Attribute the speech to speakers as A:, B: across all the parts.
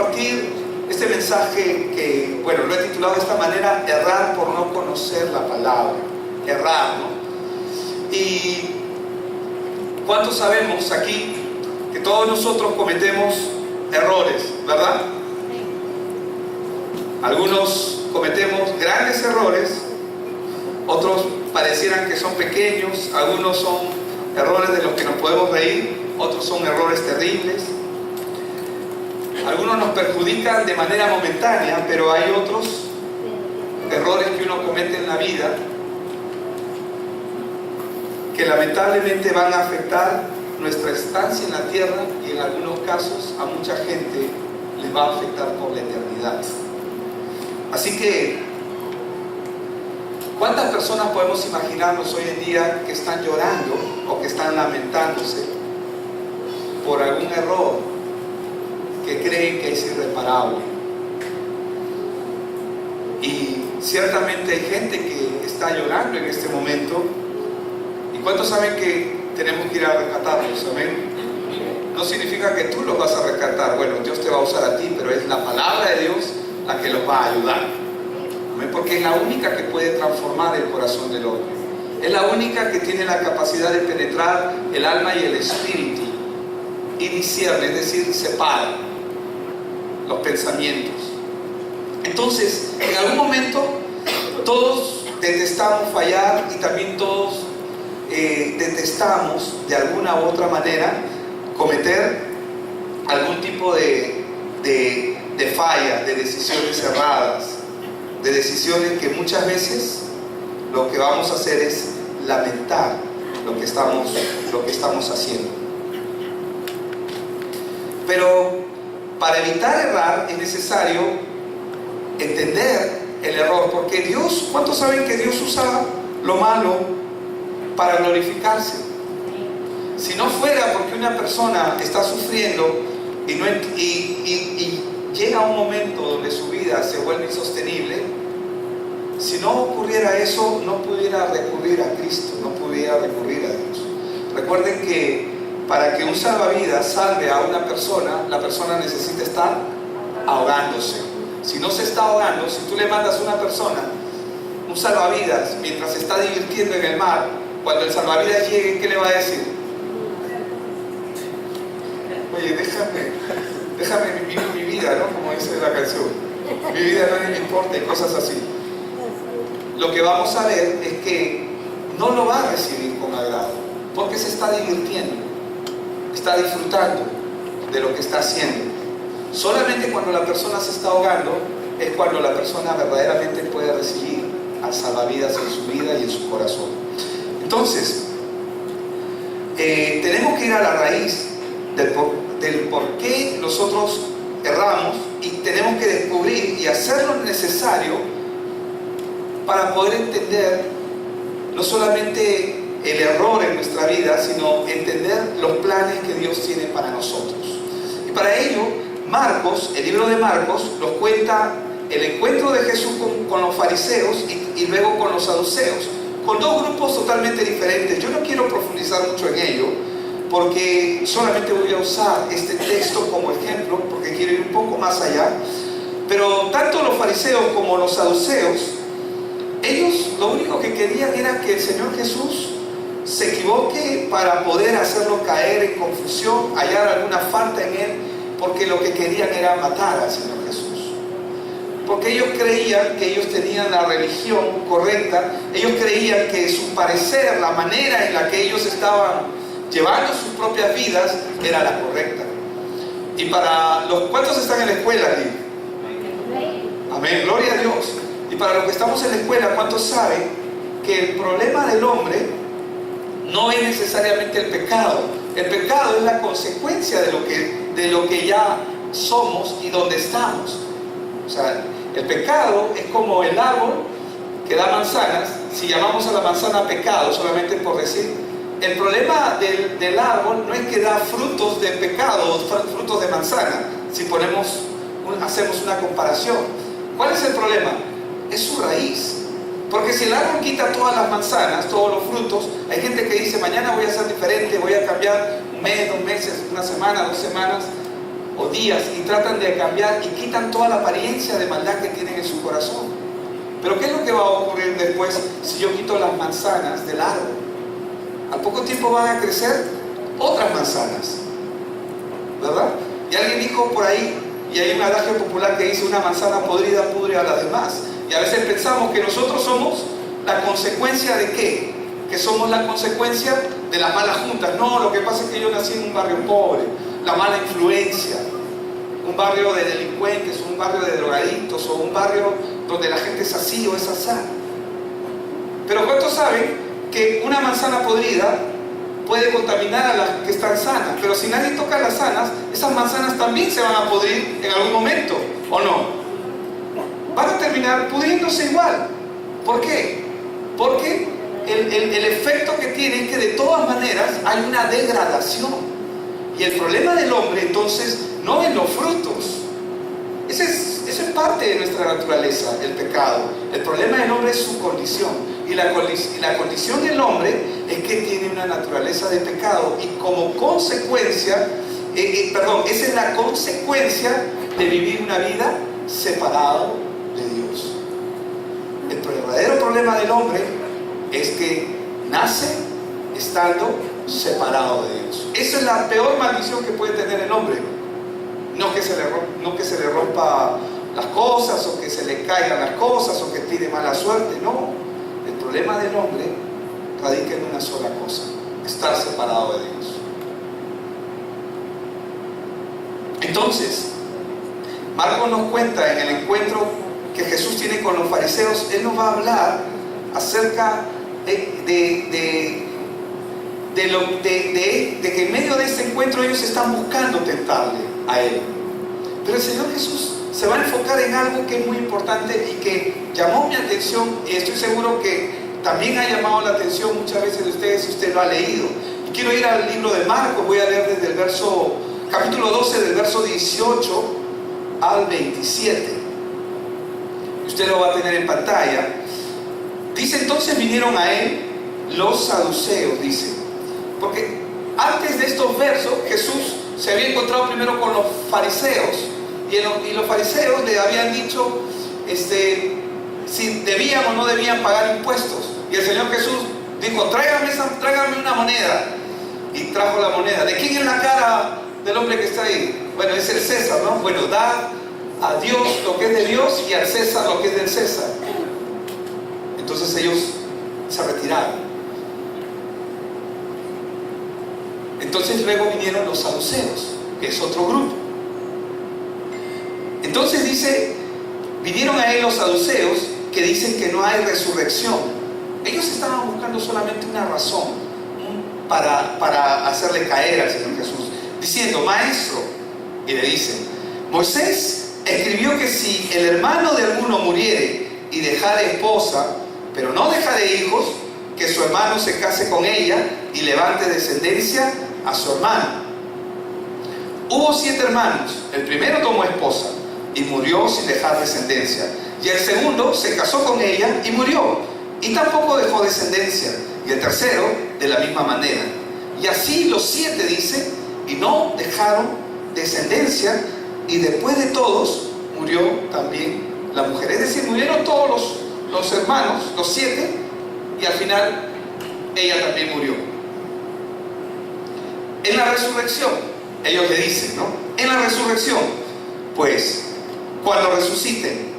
A: compartir este mensaje que, bueno, lo he titulado de esta manera: errar por no conocer la palabra. Errar, ¿no? Y ¿cuántos sabemos aquí que todos nosotros cometemos errores, verdad? Algunos cometemos grandes errores, otros parecieran que son pequeños, algunos son errores de los que nos podemos reír, otros son errores terribles. Algunos nos perjudican de manera momentánea, pero hay otros errores que uno comete en la vida que lamentablemente van a afectar nuestra estancia en la tierra, y en algunos casos a mucha gente les va a afectar por la eternidad. Así que, ¿cuántas personas podemos imaginarnos hoy en día que están llorando o que están lamentándose por algún error que creen que es irreparable? Y ciertamente hay gente que está llorando en este momento. ¿Y cuántos saben que tenemos que ir a rescatarlos? Amén. No significa que tú los vas a rescatar. Bueno, Dios te va a usar a ti, pero es la palabra de Dios la que los va a ayudar. Amén. Porque es la única que puede transformar el corazón del hombre. Es la única que tiene la capacidad de penetrar el alma y el espíritu y discierne, es decir, separa los pensamientos. Entonces, en algún momento todos detestamos fallar, y también todos detestamos de alguna u otra manera cometer algún tipo de falla, de decisiones erradas, de decisiones que muchas veces lo que vamos a hacer es lamentar lo que estamos haciendo. Pero para evitar errar es necesario entender el error, porque Dios, ¿cuántos saben que Dios usa lo malo para glorificarse? Si no fuera porque una persona está sufriendo y llega un momento donde su vida se vuelve insostenible, si no ocurriera eso, no pudiera recurrir a Cristo, no pudiera recurrir a Dios. Recuerden que para que un salvavidas salve a una persona, la persona necesita estar ahogándose. Si no se está ahogando, si tú le mandas a una persona un salvavidas mientras se está divirtiendo en el mar, cuando el salvavidas llegue, ¿qué le va a decir? Oye, déjame vivir mi vida, ¿no? Como dice la canción. Mi vida no me importa, y cosas así. Lo que vamos a ver es que no lo va a recibir con agrado, porque se está divirtiendo, está disfrutando de lo que está haciendo. Solamente cuando la persona se está ahogando es cuando la persona verdaderamente puede recibir al salvavidas en su vida y en su corazón. Entonces, tenemos que ir a la raíz del por qué nosotros erramos, y tenemos que descubrir y hacer lo necesario para poder entender no solamente el error en nuestra vida, sino entender los planes que Dios tiene para nosotros. Y para ello, Marcos, el libro de Marcos, nos cuenta el encuentro de Jesús con los fariseos y luego con los saduceos, con dos grupos totalmente diferentes. Yo no quiero profundizar mucho en ello, porque solamente voy a usar este texto como ejemplo, porque quiero ir un poco más allá. Pero tanto los fariseos como los saduceos, ellos lo único que querían era que el Señor Jesús se equivoque para poder hacerlo caer en confusión, hallar alguna falta en Él, porque lo que querían era matar al Señor Jesús. Porque ellos creían que ellos tenían la religión correcta, ellos creían que su parecer, la manera en la que ellos estaban llevando sus propias vidas, era la correcta. Y para los ¿cuántos están en la escuela aquí? Amén, gloria a Dios. Y para los que estamos en la escuela, ¿cuántos saben que el problema del hombre no es necesariamente el pecado? El pecado es la consecuencia de lo que ya somos y donde estamos. O sea, el pecado es como el árbol que da manzanas. Si llamamos a la manzana pecado, solamente por decir, el problema del árbol no es que da frutos de pecado, frutos de manzana, si hacemos una comparación. ¿Cuál es el problema? Es su raíz. Porque si el árbol quita todas las manzanas, todos los frutos, hay gente que dice, mañana voy a ser diferente, voy a cambiar un mes, 2 meses, una semana, 2 semanas. o días y tratan de cambiar y quitan toda la apariencia de maldad que tienen en su corazón. Pero ¿qué es lo que va a ocurrir después si yo quito las manzanas del árbol? Al poco tiempo van a crecer otras manzanas, ¿verdad? Y alguien dijo por ahí, y hay un adagio popular que dice: una manzana podrida pudre a las demás. Y a veces pensamos que nosotros somos la consecuencia de ¿qué? Que somos la consecuencia de las malas juntas. No, lo que pasa es que yo nací en un barrio pobre, la mala influencia, un barrio de delincuentes, un barrio de drogadictos, o un barrio donde la gente es así o es asá. Pero ¿cuántos saben que una manzana podrida puede contaminar a las que están sanas? Pero si nadie toca las sanas, esas manzanas también se van a podrir en algún momento, ¿o no? Van a terminar pudriéndose igual. ¿Por qué? Porque el efecto que tiene es que de todas maneras hay una degradación. Y el problema del hombre entonces no es los frutos. Eso es parte de nuestra naturaleza, el pecado. El problema del hombre es su condición. Y la condición del hombre es que tiene una naturaleza de pecado. Y como consecuencia, esa es la consecuencia de vivir una vida separado de Dios. El verdadero problema del hombre es que nace estando separado de Dios. Esa es la peor maldición que puede tener el hombre. No que se le rompa las cosas, o que se le caigan las cosas, o que tire mala suerte. No, el problema del hombre radica en una sola cosa: estar separado de Dios. Entonces, Marcos nos cuenta en el encuentro que Jesús tiene con los fariseos. Él nos va a hablar acerca de que en medio de este encuentro ellos están buscando tentarle a Él. Pero el Señor Jesús se va a enfocar en algo que es muy importante y que llamó mi atención, y estoy seguro que también ha llamado la atención muchas veces de ustedes si usted lo ha leído. Y quiero ir al libro de Marcos. Voy a leer desde el capítulo 12, del verso 18 al 27. Usted lo va a tener en pantalla. Dice: entonces vinieron a Él los saduceos, dice. Porque antes de estos versos Jesús se había encontrado primero con los fariseos, y los fariseos le habían dicho si debían o no debían pagar impuestos. Y el Señor Jesús dijo: tráigame una moneda. Y trajo la moneda. ¿De quién es la cara del hombre que está ahí? Bueno, es el César, ¿no? Bueno, da a Dios lo que es de Dios y al César lo que es del César. Entonces ellos se retiraron. Entonces luego vinieron los saduceos, que es otro grupo. Entonces dice: vinieron a Él los saduceos, que dicen que no hay resurrección. Ellos estaban buscando solamente una razón para hacerle caer al Señor Jesús, diciendo: maestro, y le dicen: Moisés escribió que si el hermano de alguno muriere y dejare esposa, pero no dejare hijos, que su hermano se case con ella y levante descendencia a su hermano. Hubo 7 hermanos. El primero tomó esposa y murió sin dejar descendencia, y el segundo se casó con ella y murió, y tampoco dejó descendencia, y el tercero de la misma manera. Y así los 7, dice, y no dejaron descendencia, y después de todos murió también la mujer. Es decir, murieron todos los hermanos, los 7, y al final ella también murió. En la resurrección, ellos le dicen, ¿no? En la resurrección, pues, cuando resuciten,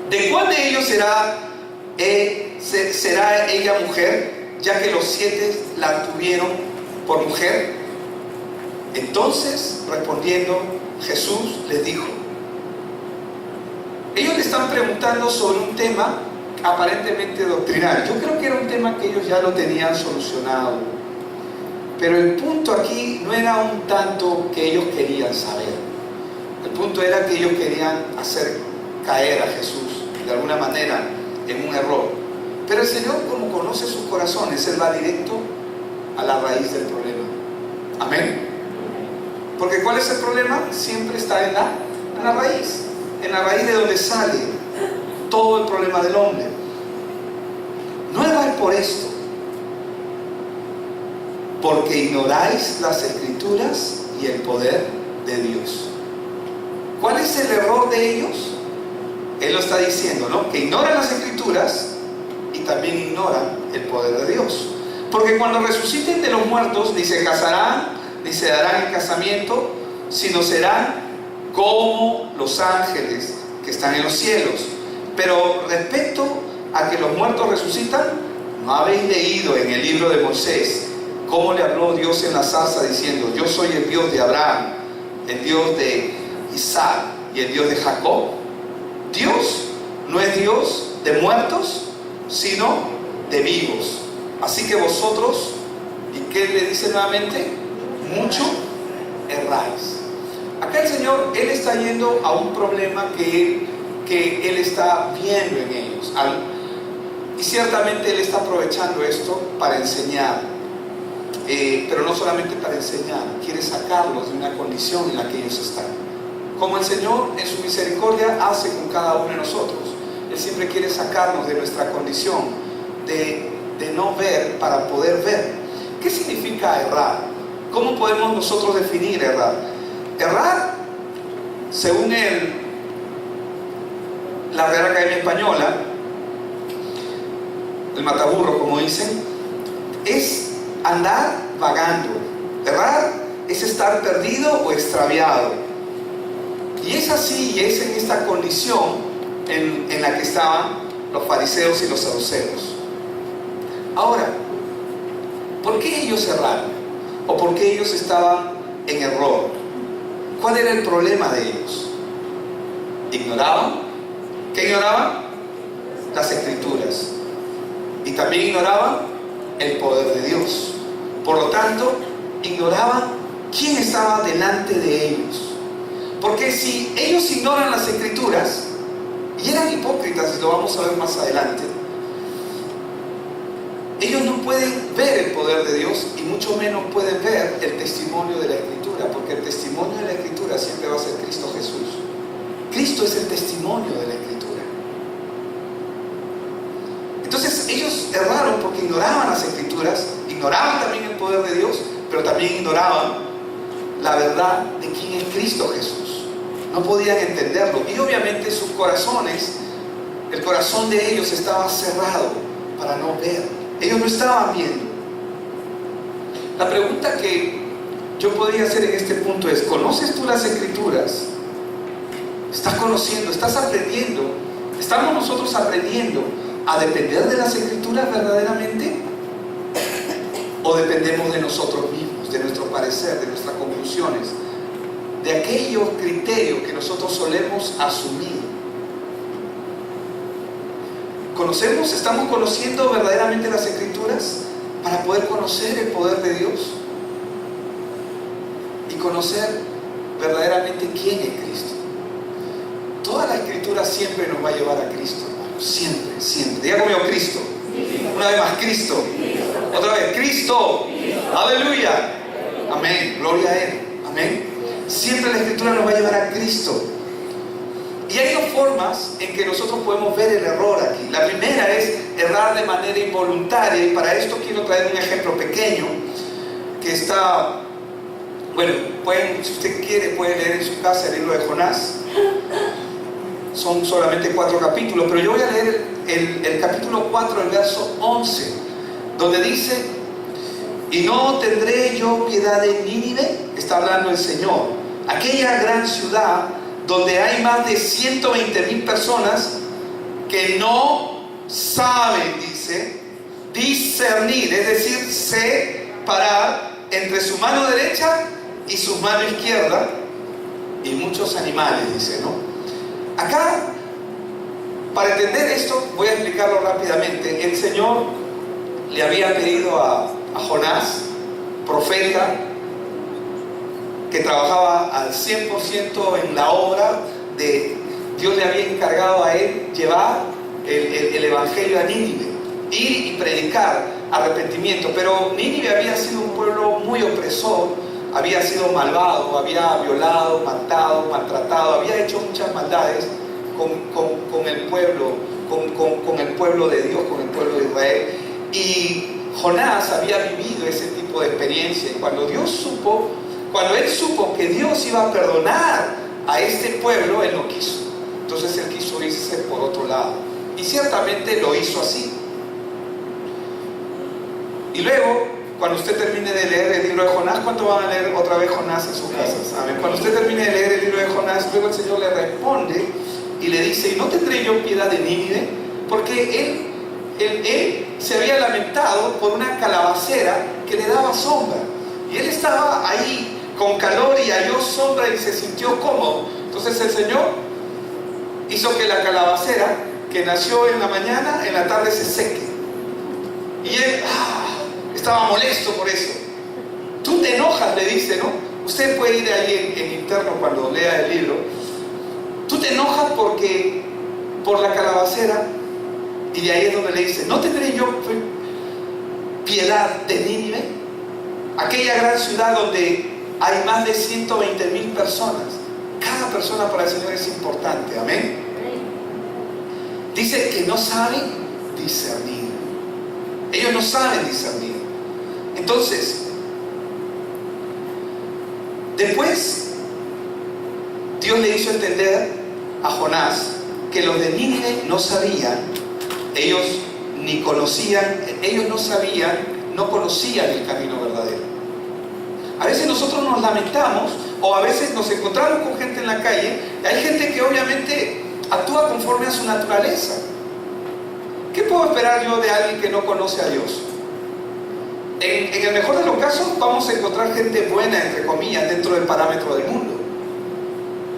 A: ¿de cuál de ellos será ella mujer, ya que los 7 la tuvieron por mujer? Entonces, respondiendo, Jesús les dijo. Ellos le están preguntando sobre un tema aparentemente doctrinal. Yo creo que era un tema que ellos ya lo tenían solucionado. Pero el punto aquí no era un tanto que ellos querían saber. El punto era que ellos querían hacer caer a Jesús de alguna manera en un error. Pero el Señor, como conoce sus corazones, Él va directo a la raíz del problema. Amén. Porque ¿cuál es el problema? Siempre está en la raíz. En la raíz de donde sale todo el problema del hombre. No erráis por esto, porque ignoráis las Escrituras y el poder de Dios. ¿Cuál es el error de ellos? Él lo está diciendo, ¿no? Que ignoran las Escrituras y también ignoran el poder de Dios. Porque cuando resuciten de los muertos, ni se casarán, ni se darán en casamiento, sino serán como los ángeles que están en los cielos. Pero respecto a que los muertos resucitan, ¿no habéis leído en el libro de Moisés cómo le habló Dios en la zarza diciendo: yo soy el Dios de Abraham, el Dios de Isaac y el Dios de Jacob? Dios no es Dios de muertos, sino de vivos. Así que vosotros, ¿y qué le dice nuevamente? Mucho erráis. Acá el Señor, Él está yendo a un problema que Él está viendo en ellos. Y ciertamente Él está aprovechando esto para enseñar. Pero no solamente para enseñar, quiere sacarlos de una condición en la que ellos están. Como el Señor en su misericordia hace con cada uno de nosotros. Él siempre quiere sacarnos de nuestra condición de no ver para poder ver. ¿Qué significa errar? ¿Cómo podemos nosotros definir errar? Errar, según la Real Academia Española, el mataburro, como dicen, es andar vagando. Errar es estar perdido o extraviado. Y es así, y es en esta condición en la que estaban los fariseos y los saduceos. Ahora, ¿por qué ellos erraron? ¿O por qué ellos estaban en error? ¿Cuál era el problema de ellos? ¿Ignoraban? ¿Qué ignoraban? Las Escrituras. Y también ignoraban el poder de Dios. Por lo tanto, ignoraban quién estaba delante de ellos. Porque si ellos ignoran las Escrituras, y eran hipócritas, y lo vamos a ver más adelante, ellos no pueden ver el poder de Dios y mucho menos pueden ver el testimonio de la Escritura, porque el testimonio de la Escritura siempre va a ser Cristo Jesús. Cristo es el testimonio de la Escritura. Entonces ellos erraron porque ignoraban las Escrituras, ignoraban también el poder de Dios, pero también ignoraban la verdad de quién es Cristo Jesús. No podían entenderlo y obviamente sus corazones, el corazón de ellos estaba cerrado para no ver. Ellos no estaban viendo. La pregunta que yo podría hacer en este punto es: ¿conoces tú las Escrituras? ¿Estás conociendo? ¿Estás aprendiendo? ¿Estamos nosotros aprendiendo a depender de las Escrituras verdaderamente? ¿O dependemos de nosotros mismos, de nuestro parecer, de nuestras conclusiones, de aquellos criterios que nosotros solemos asumir? ¿Conocemos? ¿Estamos conociendo verdaderamente las Escrituras para poder conocer el poder de Dios? Y conocer verdaderamente quién es Cristo. Toda la Escritura siempre nos va a llevar a Cristo, hermanos. Siempre, siempre. Diga conmigo: Cristo. Una vez más: Cristo. Otra vez: Cristo. Aleluya. Amén. Gloria a Él. Amén. Siempre la Escritura nos va a llevar a Cristo. Y hay dos formas en que nosotros podemos ver el error aquí. La primera es errar de manera involuntaria, y para esto quiero traer un ejemplo pequeño que está, bueno, si usted quiere puede leer en su casa el libro de Jonás. Son solamente 4 capítulos, pero yo voy a leer el capítulo 4, el verso 11, donde dice: y no tendré yo piedad de Nínive, está hablando el Señor, aquella gran ciudad donde hay más de 120,000 personas que no saben, dice, discernir, es decir, separar entre su mano derecha y su mano izquierda, y muchos animales, dice, ¿no? Acá, para entender esto, voy a explicarlo rápidamente. El Señor le había pedido a Jonás, profeta, que trabajaba al 100% en la obra de Dios, le había encargado a él llevar el evangelio a Nínive, ir y predicar arrepentimiento. Pero Nínive había sido un pueblo muy opresor, había sido malvado, había violado, matado, maltratado, había hecho muchas maldades con el pueblo, con el pueblo de Dios, con el pueblo de Israel. Y Jonás había vivido ese tipo de experiencia, y cuando Dios supo cuando él supo que Dios iba a perdonar a este pueblo, él no quiso. Entonces él quiso irse por otro lado. Y ciertamente lo hizo así. Y luego, cuando usted termine de leer el libro de Jonás, ¿cuánto van a leer otra vez Jonás en sus casas? Amén. Cuando usted termine de leer el libro de Jonás, luego el Señor le responde y le dice: ¿y no tendré yo piedad de Nínive? Porque él se había lamentado por una calabacera que le daba sombra. Y él estaba ahí con calor y halló sombra y se sintió cómodo. Entonces el Señor hizo que la calabacera que nació en la mañana, en la tarde se seque. Y él estaba molesto por eso. Tú te enojas, le dice, ¿no? Usted puede ir ahí en interno cuando lea el libro. Tú te enojas por la calabacera, y de ahí es donde le dice: ¿no tendré yo piedad de Nínive? Aquella gran ciudad donde hay más de 120,000 personas. Cada persona para el Señor es importante, amén. Dice que no saben discernir. Ellos no saben discernir. Entonces, después Dios le hizo entender a Jonás que los de Nínive no sabían, ellos ni conocían, ellos no sabían, no conocían el camino verdadero. A veces nosotros nos lamentamos, o a veces nos encontramos con gente en la calle, y hay gente que obviamente actúa conforme a su naturaleza. ¿Qué puedo esperar yo de alguien que no conoce a Dios? En el mejor de los casos vamos a encontrar gente buena, entre comillas, dentro del parámetro del mundo.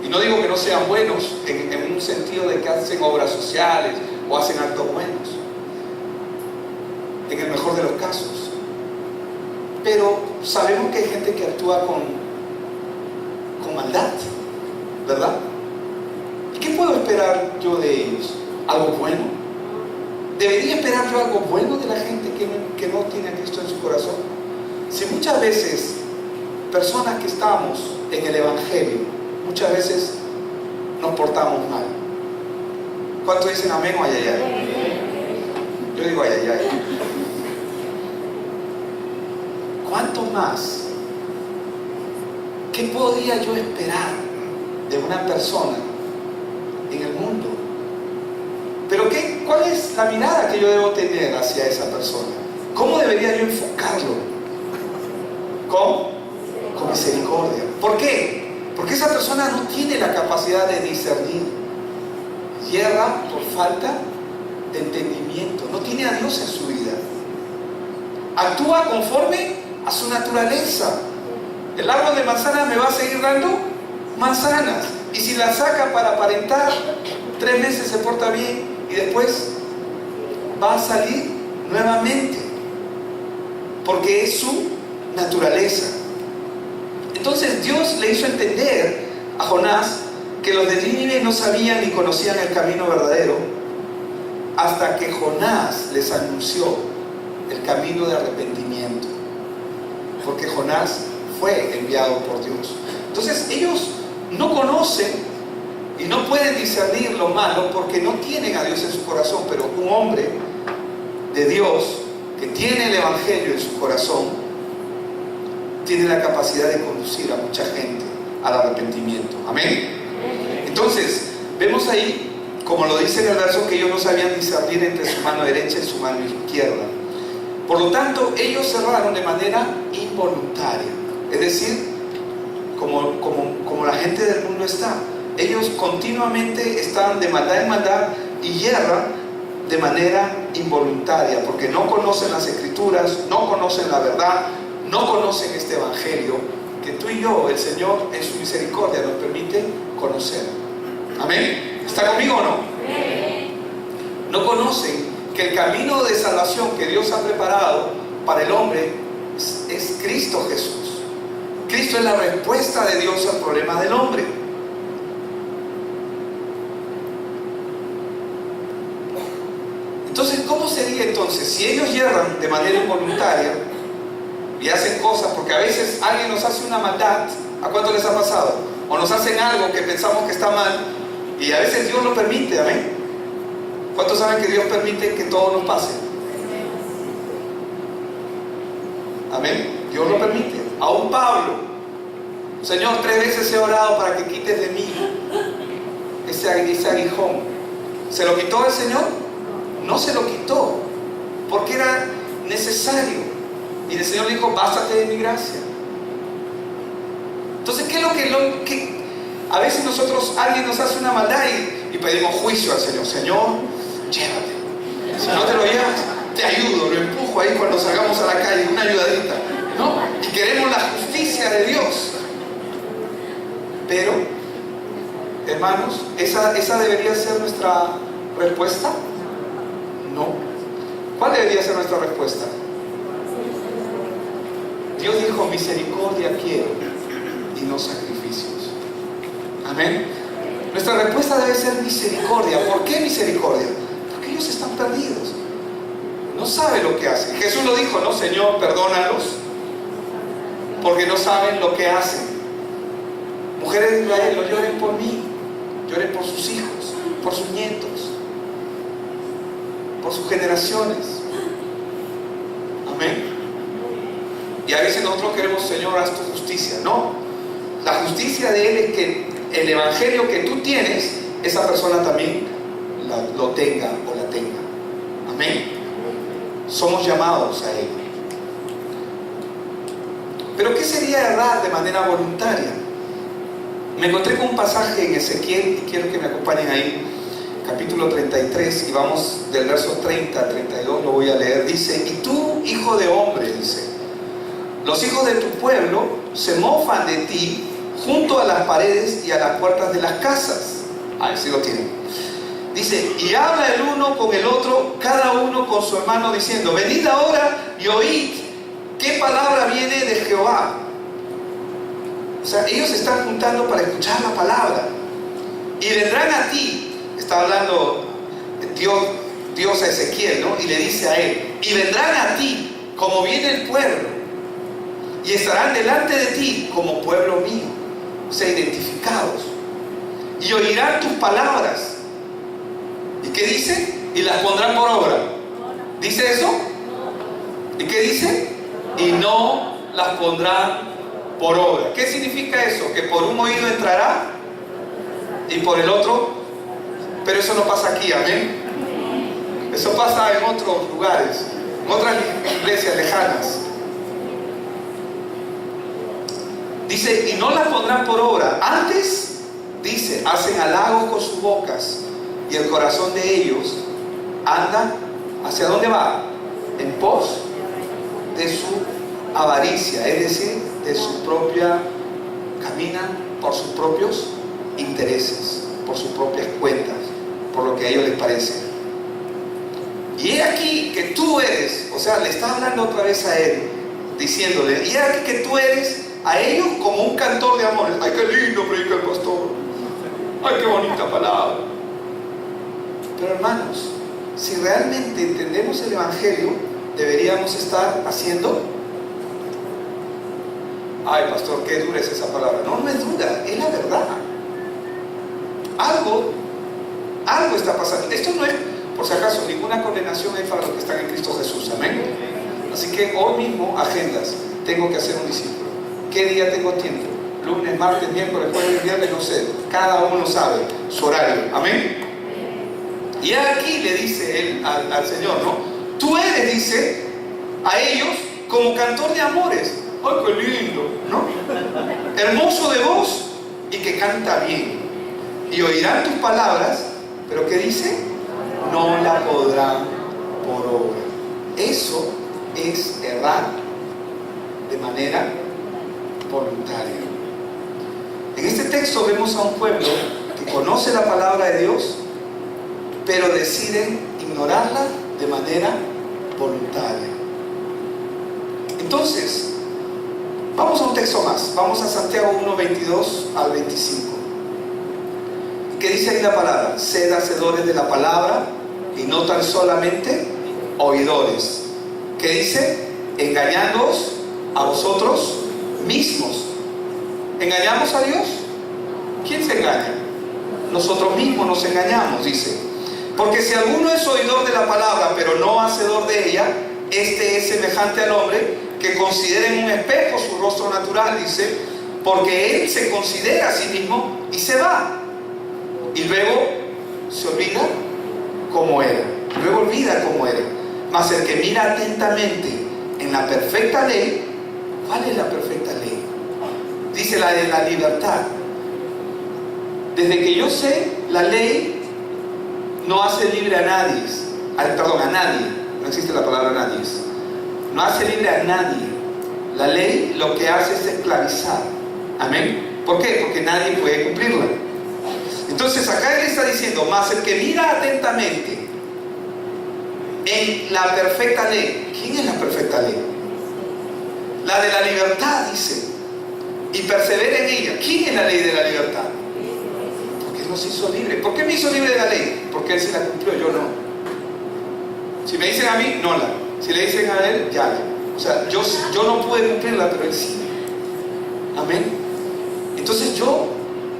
A: Y no digo que no sean buenos en un sentido de que hacen obras sociales o hacen actos buenos. En el mejor de los casos. Pero sabemos que hay gente que actúa con maldad, ¿verdad? ¿Y qué puedo esperar yo de ellos? ¿Algo bueno? ¿Debería esperar yo algo bueno de la gente que no tiene a Cristo en su corazón? Si muchas veces personas que estamos en el Evangelio, muchas veces nos portamos mal. ¿Cuántos dicen amén o ayayay? Yo digo ayayay. ¿Cuánto más? ¿Qué podría yo esperar de una persona en el mundo? Pero ¿cuál es la mirada que yo debo tener hacia esa persona? ¿Cómo debería yo enfocarlo? Con misericordia. ¿Por qué? Porque esa persona no tiene la capacidad de discernir. Yerra por falta de entendimiento. No tiene a Dios en su vida. Actúa conforme a su naturaleza. El árbol de manzanas me va a seguir dando manzanas. Y si la saca para aparentar, 3 meses se porta bien y después va a salir nuevamente. Porque es su naturaleza. Entonces Dios le hizo entender a Jonás que los de Nínive no sabían ni conocían el camino verdadero hasta que Jonás les anunció el camino de arrepentimiento. Porque Jonás fue enviado por Dios. Entonces ellos no conocen y no pueden discernir lo malo porque no tienen a Dios en su corazón. Pero un hombre de Dios que tiene el Evangelio en su corazón tiene la capacidad de conducir a mucha gente al arrepentimiento. Amén. Entonces vemos ahí, como lo dice en el verso, que ellos no sabían discernir entre su mano derecha y su mano izquierda. Por lo tanto, ellos cerraron de manera involuntaria. Es decir, como la gente del mundo está. Ellos continuamente están de maldad en maldad y yerran de manera involuntaria, porque no conocen las Escrituras, no conocen la verdad, no conocen este Evangelio que tú y yo, el Señor en su misericordia nos permite conocer. Amén. ¿Está conmigo o no? No conocen que el camino de salvación que Dios ha preparado para el hombre es Cristo Jesús. Cristo es la respuesta de Dios al problema del hombre. Entonces, ¿cómo sería entonces? Si ellos yerran de manera involuntaria y hacen cosas, porque a veces alguien nos hace una maldad, ¿a cuánto les ha pasado? O nos hacen algo que pensamos que está mal y a veces Dios lo permite, amén. ¿Cuántos saben que Dios permite que todo nos pase? Amén. Dios lo permite. Aún Pablo Señor, 3 veces he orado para que quites de mí ese aguijón. ¿Se lo quitó el Señor? No se lo quitó, porque era necesario. Y el Señor dijo, bástate de mi gracia. Entonces, ¿qué es lo que a veces alguien nos hace una maldad y pedimos juicio al Señor? Señor, llévate. Si no te lo llevas, te ayudo, lo empujo ahí cuando salgamos a la calle, una ayudadita, ¿no? Y queremos la justicia de Dios. Pero, hermanos, ¿esa debería ser nuestra respuesta? No. ¿Cuál debería ser nuestra respuesta? Dios dijo, misericordia quiero y no sacrificios. Amén. Nuestra respuesta debe ser misericordia. ¿Por qué misericordia? Porque ellos están perdidos. No saben lo que hacen. Jesús lo dijo, ¿no? Señor, perdónalos, porque no saben lo que hacen. Mujeres de Israel, no lloren por mí, lloren por sus hijos, por sus nietos, por sus generaciones. Amén. Y a veces nosotros queremos, Señor, haz tu justicia. No, la justicia de Él es que el evangelio que tú tienes, esa persona también lo tenga o la tenga. Amén. Somos llamados a Él. Pero ¿qué sería errar de manera voluntaria? Me encontré con un pasaje en Ezequiel y quiero que me acompañen ahí, capítulo 33, y vamos del verso 30 al 32, lo voy a leer. Dice, y tú, hijo de hombre, dice, los hijos de tu pueblo se mofan de ti junto a las paredes y a las puertas de las casas. Ahí sí lo tienen. Dice, y habla el uno con el otro, cada uno con su hermano, diciendo, venid ahora y oíd qué palabra viene de Jehová. O sea, ellos se están juntando para escuchar la palabra. Y vendrán a ti, está hablando Dios a Ezequiel, ¿no? Y le dice a él, y vendrán a ti como viene el pueblo, y estarán delante de ti como pueblo mío, o sea, identificados, y oirán tus palabras. ¿Y qué dice? Y las pondrán por obra. ¿Dice eso? ¿Y qué dice? Y no las pondrán por obra. ¿Qué significa eso? Que por un oído entrará y por el otro. Pero eso no pasa aquí, amén. Eso pasa en otros lugares, en otras iglesias lejanas. Dice, y no las pondrán por obra. Antes, dice, hacen halagos con sus bocas, y el corazón de ellos anda, ¿hacia dónde va? En pos de su avaricia, es decir, de su propia, caminan por sus propios intereses, por sus propias cuentas, por lo que a ellos les parece. Y he aquí que tú eres, o sea, le está hablando otra vez a él, diciéndole, y he aquí que tú eres a ellos como un cantor de amores. Ay, qué lindo predica el pastor, ay, qué bonita palabra. Pero hermanos, si realmente entendemos el evangelio, deberíamos estar haciendo, ay pastor, qué dura es esa palabra. No, no es dura, es la verdad. Algo está pasando. Esto no es, por si acaso, ninguna condenación hay para los que están en Cristo Jesús, amén. Así que hoy mismo, agendas, tengo que hacer un discípulo. ¿Qué día tengo tiempo? Lunes, martes, miércoles, jueves, viernes, no sé. Cada uno sabe su horario, amén. Y aquí le dice él al Señor, ¿no? Tú eres, dice, a ellos como cantor de amores. ¡Ay, qué lindo! ¿No? Hermoso de voz y que canta bien. Y oirán tus palabras, pero ¿qué dice? No la podrán por obra. Eso es errar de manera voluntaria. En este texto vemos a un pueblo que conoce la palabra de Dios, pero deciden ignorarla de manera voluntaria. Entonces, vamos a un texto más. Vamos a Santiago 1, 22 al 25. ¿Qué dice ahí la palabra? Sed hacedores de la palabra y no tan solamente oidores. ¿Qué dice? Engañándoos a vosotros mismos. ¿Engañamos a Dios? ¿Quién se engaña? Nosotros mismos nos engañamos, dice. Porque si alguno es oidor de la palabra, pero no hacedor de ella, este es semejante al hombre que considera en un espejo su rostro natural, dice, porque él se considera a sí mismo y se va. Y luego se olvida cómo era. Luego olvida cómo era. Mas el que mira atentamente en la perfecta ley, ¿cuál es la perfecta ley? Dice la de la libertad. Desde que yo sé, la ley no hace libre a nadie. A nadie. No existe la palabra nadie. No hace libre a nadie. La ley lo que hace es esclavizar. Amén. ¿Por qué? Porque nadie puede cumplirla. Entonces acá él está diciendo, más el que mira atentamente en la perfecta ley. ¿Quién es la perfecta ley? La de la libertad, dice. Y persevera en ella. ¿Quién es la ley de la libertad? Porque Él nos hizo libres. ¿Por qué me hizo libre de la ley? Porque Él sí la cumplió, yo no. Si me dicen a mí, no la. Si le dicen a Él, ya la. O sea, yo no pude cumplirla, pero Él sí. Amén. Entonces yo,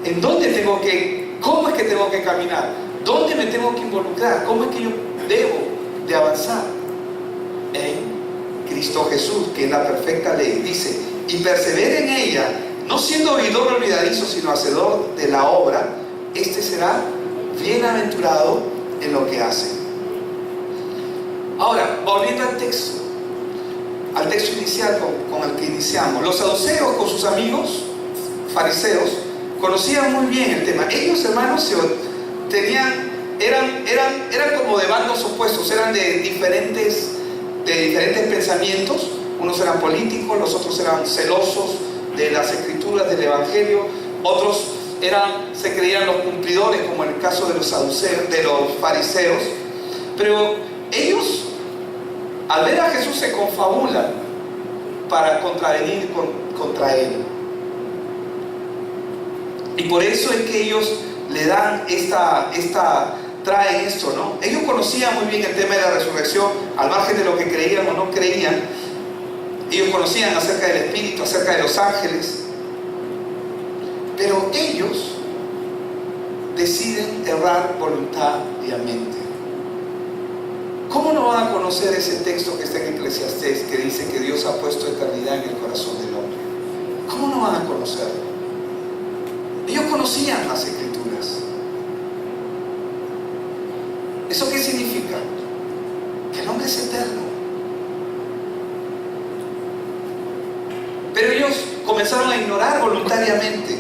A: ¿en dónde tengo que, cómo es que tengo que caminar? ¿Dónde me tengo que involucrar? ¿Cómo es que yo debo de avanzar? En Cristo Jesús, que es la perfecta ley. Dice, y persevere en ella, no siendo oidor olvidadizo, sino hacedor de la obra, este será bienaventurado en lo que hace. Ahora, volviendo al texto inicial con el que iniciamos. Los saduceos con sus amigos fariseos conocían muy bien el tema. Ellos, hermanos, eran como de bandos opuestos, eran de diferentes pensamientos. Unos eran políticos, los otros eran celosos de las escrituras, del evangelio. Otros se creían los cumplidores, como en el caso de los saduceos, de los fariseos. Pero ellos, al ver a Jesús, se confabulan para contravenir contra él. Y por eso es que ellos le dan traen esto, ¿no? Ellos conocían muy bien el tema de la resurrección, al margen de lo que creían o no creían. Ellos conocían acerca del Espíritu, acerca de los ángeles. Pero ellos deciden errar voluntariamente. ¿Cómo no van a conocer ese texto que está en Eclesiastés, que dice que Dios ha puesto eternidad en el corazón del hombre? ¿Cómo no van a conocerlo? Ellos conocían las Escrituras. ¿Eso qué significa? Que el hombre es eterno. Pero ellos comenzaron a ignorar voluntariamente,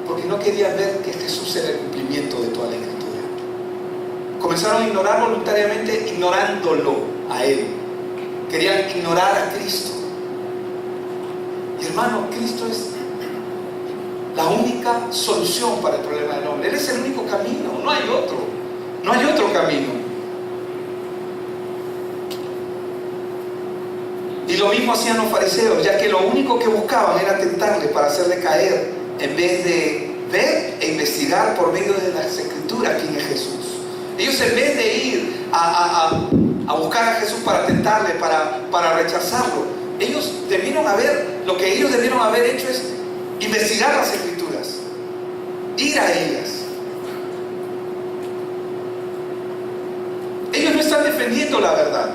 A: porque no querían ver que Jesús era el cumplimiento de toda la Escritura. Comenzaron a ignorar voluntariamente, ignorándolo a Él. Querían ignorar a Cristo. Y hermano, Cristo es la única solución para el problema del hombre. Él es el único camino, no hay otro. No hay otro camino. Y lo mismo hacían los fariseos, ya que lo único que buscaban era tentarle para hacerle caer, en vez de ver e investigar por medio de las Escrituras quién es Jesús. Ellos, en vez de ir a buscar a Jesús para tentarle, para rechazarlo, lo que ellos debieron haber hecho es investigar las Escrituras, ir a ellas. Ellos no están defendiendo la verdad,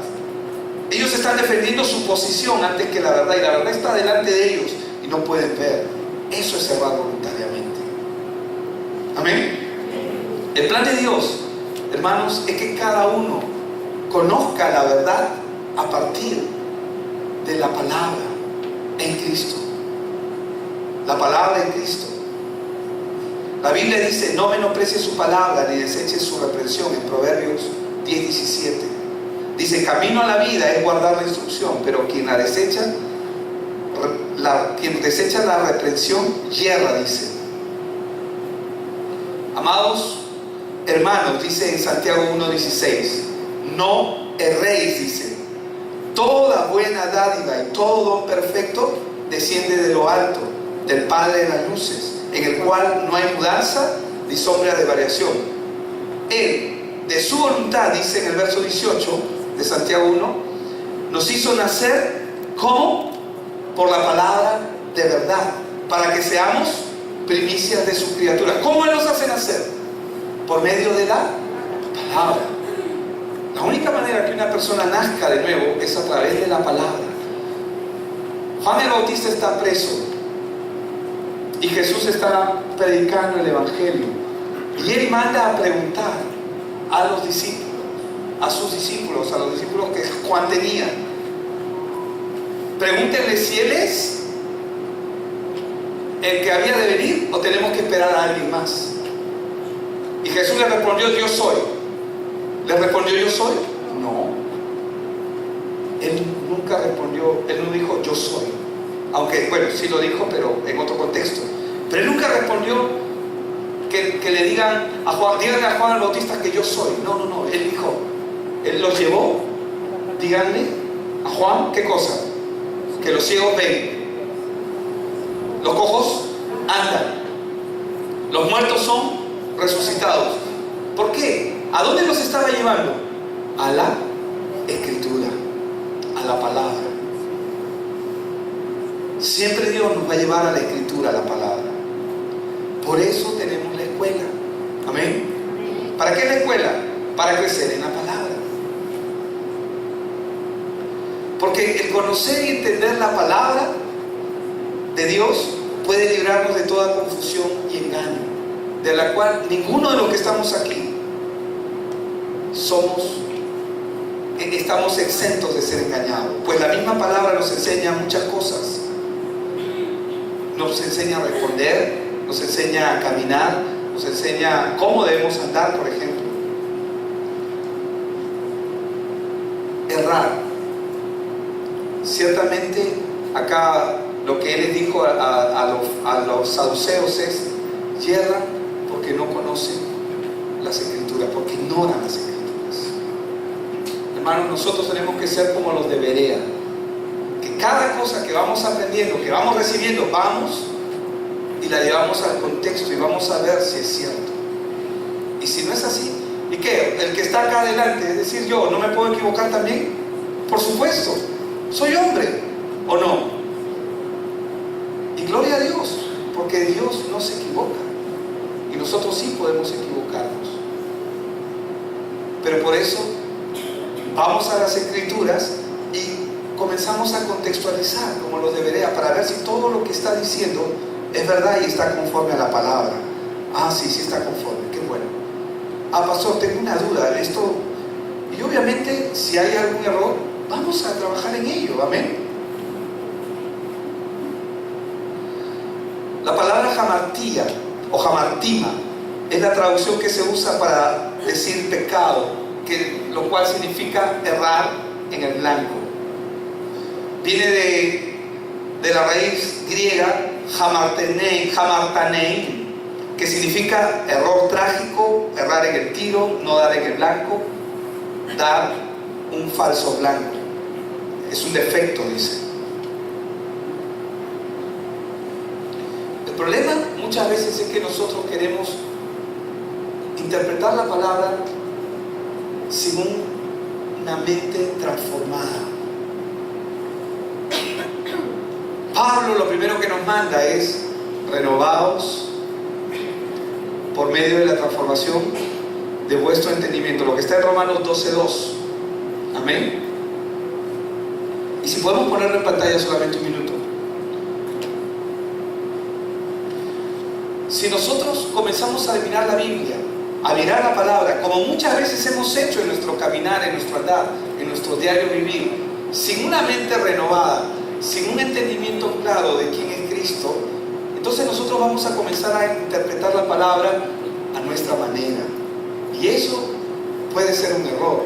A: ellos están defendiendo su posición antes que la verdad, y la verdad está delante de ellos y no pueden ver. Eso es errar voluntariamente. Amén. El plan de Dios, hermanos, es que cada uno conozca la verdad a partir de la palabra en Cristo. La palabra en Cristo. La Biblia dice, no menosprecie su palabra ni deseche su reprensión, en Proverbios 10:17. Dice, camino a la vida es guardar la instrucción, pero quien desecha la reprensión, yerra, dice. Amados hermanos, dice en Santiago 1:16, no erréis, dice. Toda buena dádiva y todo don perfecto desciende de lo alto, del Padre de las luces, en el cual no hay mudanza ni sombra de variación. Él, de su voluntad, dice en el verso 18 de Santiago 1, nos hizo nacer, ¿cómo? Por la palabra de verdad, para que seamos primicias de sus criaturas. ¿Cómo Él nos hace nacer? Por medio de la palabra. La única manera que una persona nazca de nuevo es a través de la palabra. Juan el Bautista está preso Y Jesús está predicando el Evangelio. Y Él manda a preguntar a los discípulos, a sus discípulos, a los discípulos que Juan tenía. Pregúntenle si Él es el que había de venir o tenemos que esperar a alguien más. Y Jesús le respondió: yo soy. ¿Le respondió yo soy? No. Él nunca respondió, Él no dijo yo soy. Aunque, bueno, sí lo dijo, pero en otro contexto. Pero Él nunca respondió que le digan a Juan, díganle a Juan el Bautista que yo soy. No, no, no. Él dijo, Él los llevó, díganle a Juan, ¿qué cosa? Que los ciegos ven, los cojos andan, los muertos son resucitados. ¿Por qué? ¿A dónde los estaba llevando? A la Escritura, a la palabra. Siempre Dios nos va a llevar a la Escritura, a la palabra. Por eso tenemos la escuela. Amén. ¿Para qué la escuela? Para crecer en la palabra. Porque el conocer y entender la palabra de Dios puede librarnos de toda confusión y engaño, de la cual ninguno de los que estamos aquí estamos exentos de ser engañados. Pues la misma palabra nos enseña muchas cosas. Nos enseña a responder, nos enseña a caminar, nos enseña cómo debemos andar, por ejemplo. Errar. Ciertamente acá lo que Él les dijo a los saduceos es: yerran porque no conocen las Escrituras, porque ignoran las Escrituras. Hermanos, nosotros tenemos que ser como los de Berea, que cada cosa que vamos aprendiendo, que vamos recibiendo, vamos y la llevamos al contexto y vamos a ver si es cierto. Y si no es así, ¿y qué? El que está acá adelante, es decir, yo, ¿no me puedo equivocar también? Por supuesto, soy hombre, ¿o no? Y gloria a Dios, porque Dios no se equivoca y nosotros sí podemos equivocarnos. Pero por eso vamos a las Escrituras y comenzamos a contextualizar como los de Berea, para ver si todo lo que está diciendo es verdad y está conforme a la palabra. Ah, sí, sí está conforme, qué bueno. Ah, pastor, tengo una duda, esto... Y obviamente, si hay algún error, vamos a trabajar en ello, amén. La palabra jamartía o jamartima es la traducción que se usa para decir pecado, lo cual significa errar en el blanco. Viene de la raíz griega jamartanein, que significa error trágico, errar en el tiro, no dar en el blanco, dar un falso blanco. Es un defecto, dice. El problema muchas veces es que nosotros queremos interpretar la palabra sin una mente transformada. Pablo lo primero que nos manda es: renovaos por medio de la transformación de vuestro entendimiento, lo que está en Romanos 12:2. Amén. Y si podemos ponerlo en pantalla solamente un minuto. Si nosotros comenzamos a mirar la Biblia, a mirar la palabra, como muchas veces hemos hecho en nuestro caminar, en nuestro andar, en nuestro diario vivir, sin una mente renovada, sin un entendimiento claro de quién es Cristo, entonces nosotros vamos a comenzar a interpretar la palabra a nuestra manera. Y eso puede ser un error,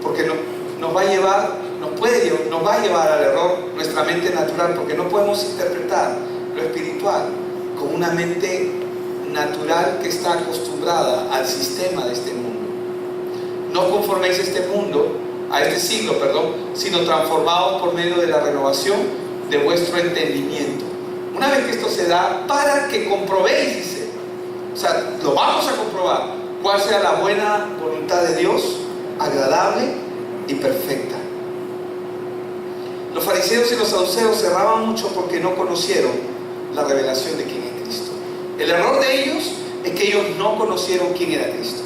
A: porque nos va a llevar al error nuestra mente natural, porque no podemos interpretar lo espiritual con una mente natural que está acostumbrada al sistema de este mundo. No conforméis a este siglo, sino transformados por medio de la renovación de vuestro entendimiento. Una vez que esto se da, para que comprobéis, dice, o sea, lo vamos a comprobar, cuál sea la buena voluntad de Dios, agradable y perfecta. Los fariseos y los saduceos cerraban mucho porque no conocieron la revelación de quién es Cristo. El error de ellos es que ellos no conocieron quién era Cristo.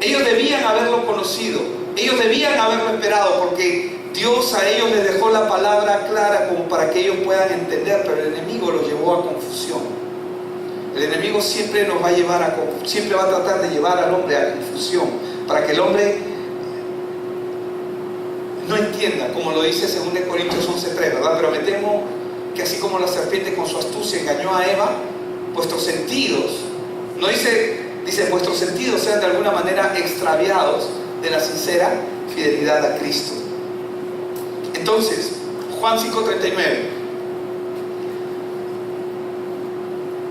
A: Ellos debían haberlo conocido, ellos debían haberlo esperado, porque Dios a ellos les dejó la palabra clara como para que ellos puedan entender, pero el enemigo los llevó a confusión. El enemigo siempre nos va a llevar siempre va a tratar de llevar al hombre a confusión, para que el hombre no entienda, como lo dice 2 Corintios 11:3, ¿verdad? Pero me temo que así como la serpiente con su astucia engañó a Eva, vuestros sentidos, no dice vuestros sentidos sean de alguna manera extraviados de la sincera fidelidad a Cristo. Entonces, Juan 5:39.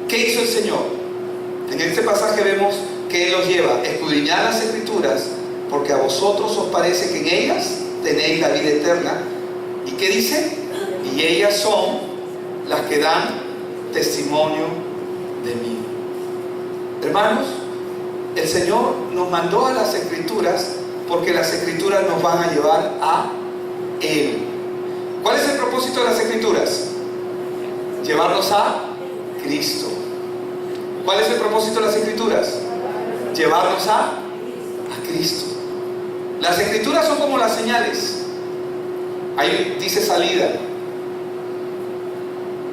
A: ¿Qué hizo el Señor? En este pasaje vemos que Él los lleva a escudriñar las Escrituras, porque a vosotros os parece que en ellas tenéis la vida eterna. ¿Y qué dice? Y ellas son las que dan testimonio de mí. Hermanos, el Señor nos mandó a las Escrituras porque las Escrituras nos van a llevar a Él. ¿Cuál es el propósito de las Escrituras? Llevarnos a Cristo. ¿Cuál es el propósito de las Escrituras? Llevarnos a Cristo. Las Escrituras son como las señales. Ahí dice salida,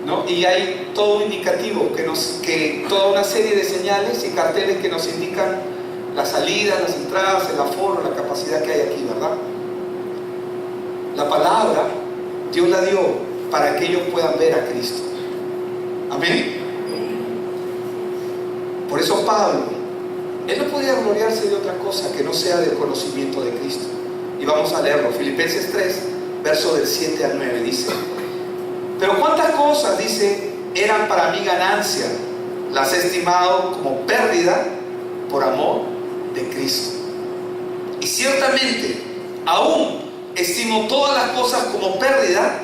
A: ¿no? Y hay todo un indicativo, que toda una serie de señales y carteles que nos indican la salida, las entradas, el aforo, la capacidad que hay aquí, ¿verdad? La palabra Dios la dio para que ellos puedan ver a Cristo. Amén. Por eso Pablo, él no podía gloriarse de otra cosa que no sea del conocimiento de Cristo. Y vamos a leerlo. Filipenses 3, verso del 7 al 9 dice: pero cuántas cosas, dice, eran para mí ganancia, las he estimado como pérdida por amor de Cristo. Y ciertamente aún estimo todas las cosas como pérdida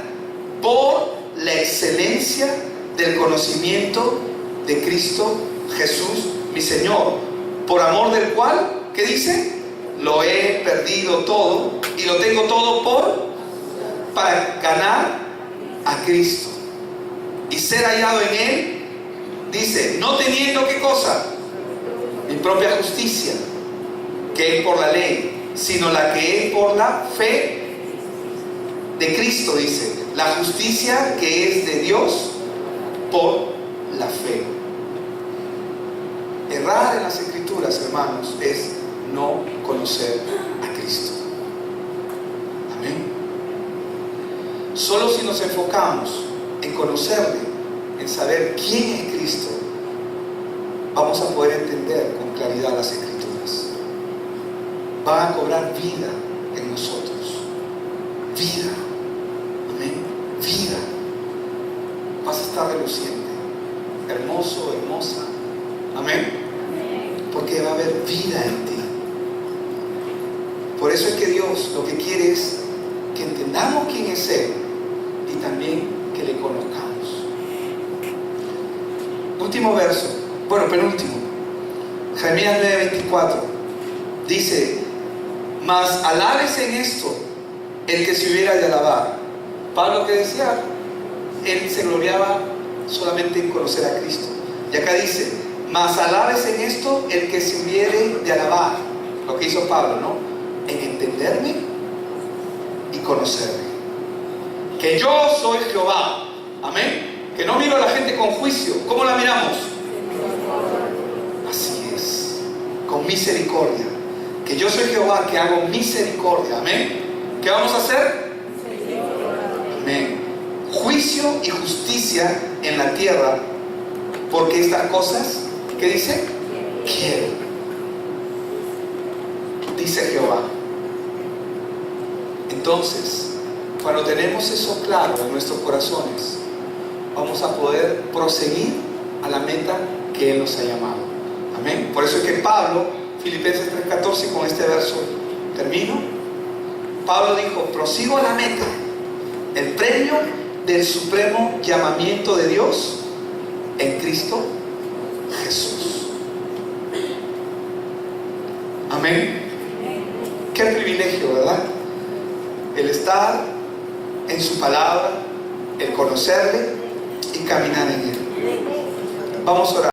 A: por la excelencia del conocimiento de Cristo Jesús, mi Señor, por amor del cual, ¿qué dice? Lo he perdido todo y lo tengo todo para ganar a Cristo y ser hallado en Él, dice, no teniendo ¿qué cosa? Mi propia justicia, que es por la ley, sino la que es por la fe de Cristo, dice, la justicia que es de Dios por la fe. Errar en las Escrituras, hermanos, es no conocer a Cristo. Amén. Solo si nos enfocamos en conocerle, en saber quién es Cristo, vamos a poder entender con claridad las Escrituras. Van a cobrar vida en nosotros. Vida. Amén. Vida. Vas a estar reluciente, hermoso, hermosa. Amén. Porque va a haber vida en ti. Por eso es que Dios lo que quiere es que entendamos quién es Él y también que le conozcamos. Último verso, penúltimo. Jeremías 9:24 dice: mas alábese en esto el que se hubiera de alabar. Pablo, que decía, él se gloriaba solamente en conocer a Cristo. Y acá dice: mas alábese en esto el que se hubiere de alabar. Lo que hizo Pablo, ¿no? En entenderme y conocerme. Que yo soy Jehová. Amén. Que no miro a la gente con juicio. ¿Cómo la miramos? Así es. Con misericordia. Que yo soy Jehová, que hago misericordia. Amén. ¿Qué vamos a hacer? Amén. Juicio y justicia en la tierra. Porque estas cosas, ¿qué dice? Quiero. Dice Jehová. Entonces, cuando tenemos eso claro en nuestros corazones, vamos a poder proseguir a la meta que Él nos ha llamado. Amén. Por eso es que Pablo, Filipenses 3:14, con este verso termino. Pablo dijo: prosigo a la meta, el premio del supremo llamamiento de Dios en Cristo Jesús. Amén. Qué privilegio, ¿verdad? El estar en su palabra, el conocerle y caminar en Él. Vamos a orar.